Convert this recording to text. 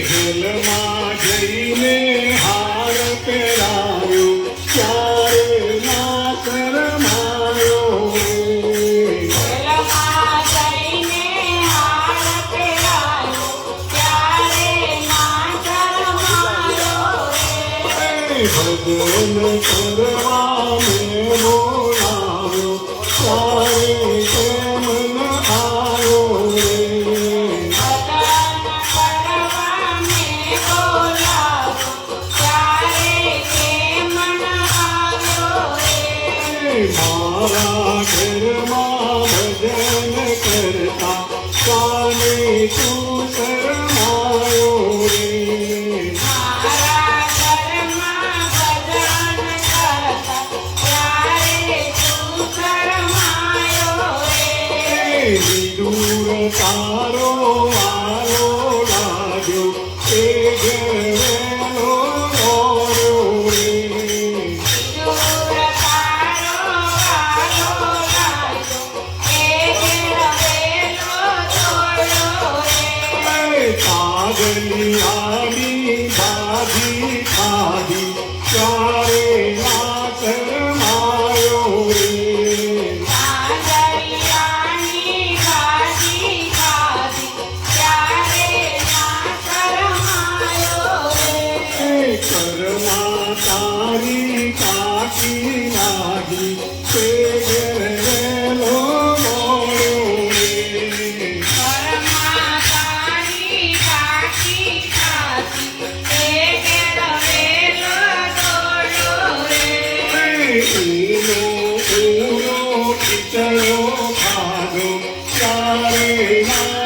જેલમાં જઈને હાર પહેરાવ્યો ત્યારે ના શરમાયો ભજન કરવા મેં બોલાવ્યો ત્યારે કેમ ન આવ્યો મારા ઘરમાં ભજન કરતા કાને તું શરમાયો રે દૂર તારો વાલો લાગ્યો એ ઘેરેલો દોર્યો રે પાગલિયાની બાજી ખાધી ત્યારે ના શરમાયો રે કરમાં તારી કાકી લાગી તે ઘેરેલો દોર્યો રે ઊનો ખીચડો ખાધો ત્યારે ના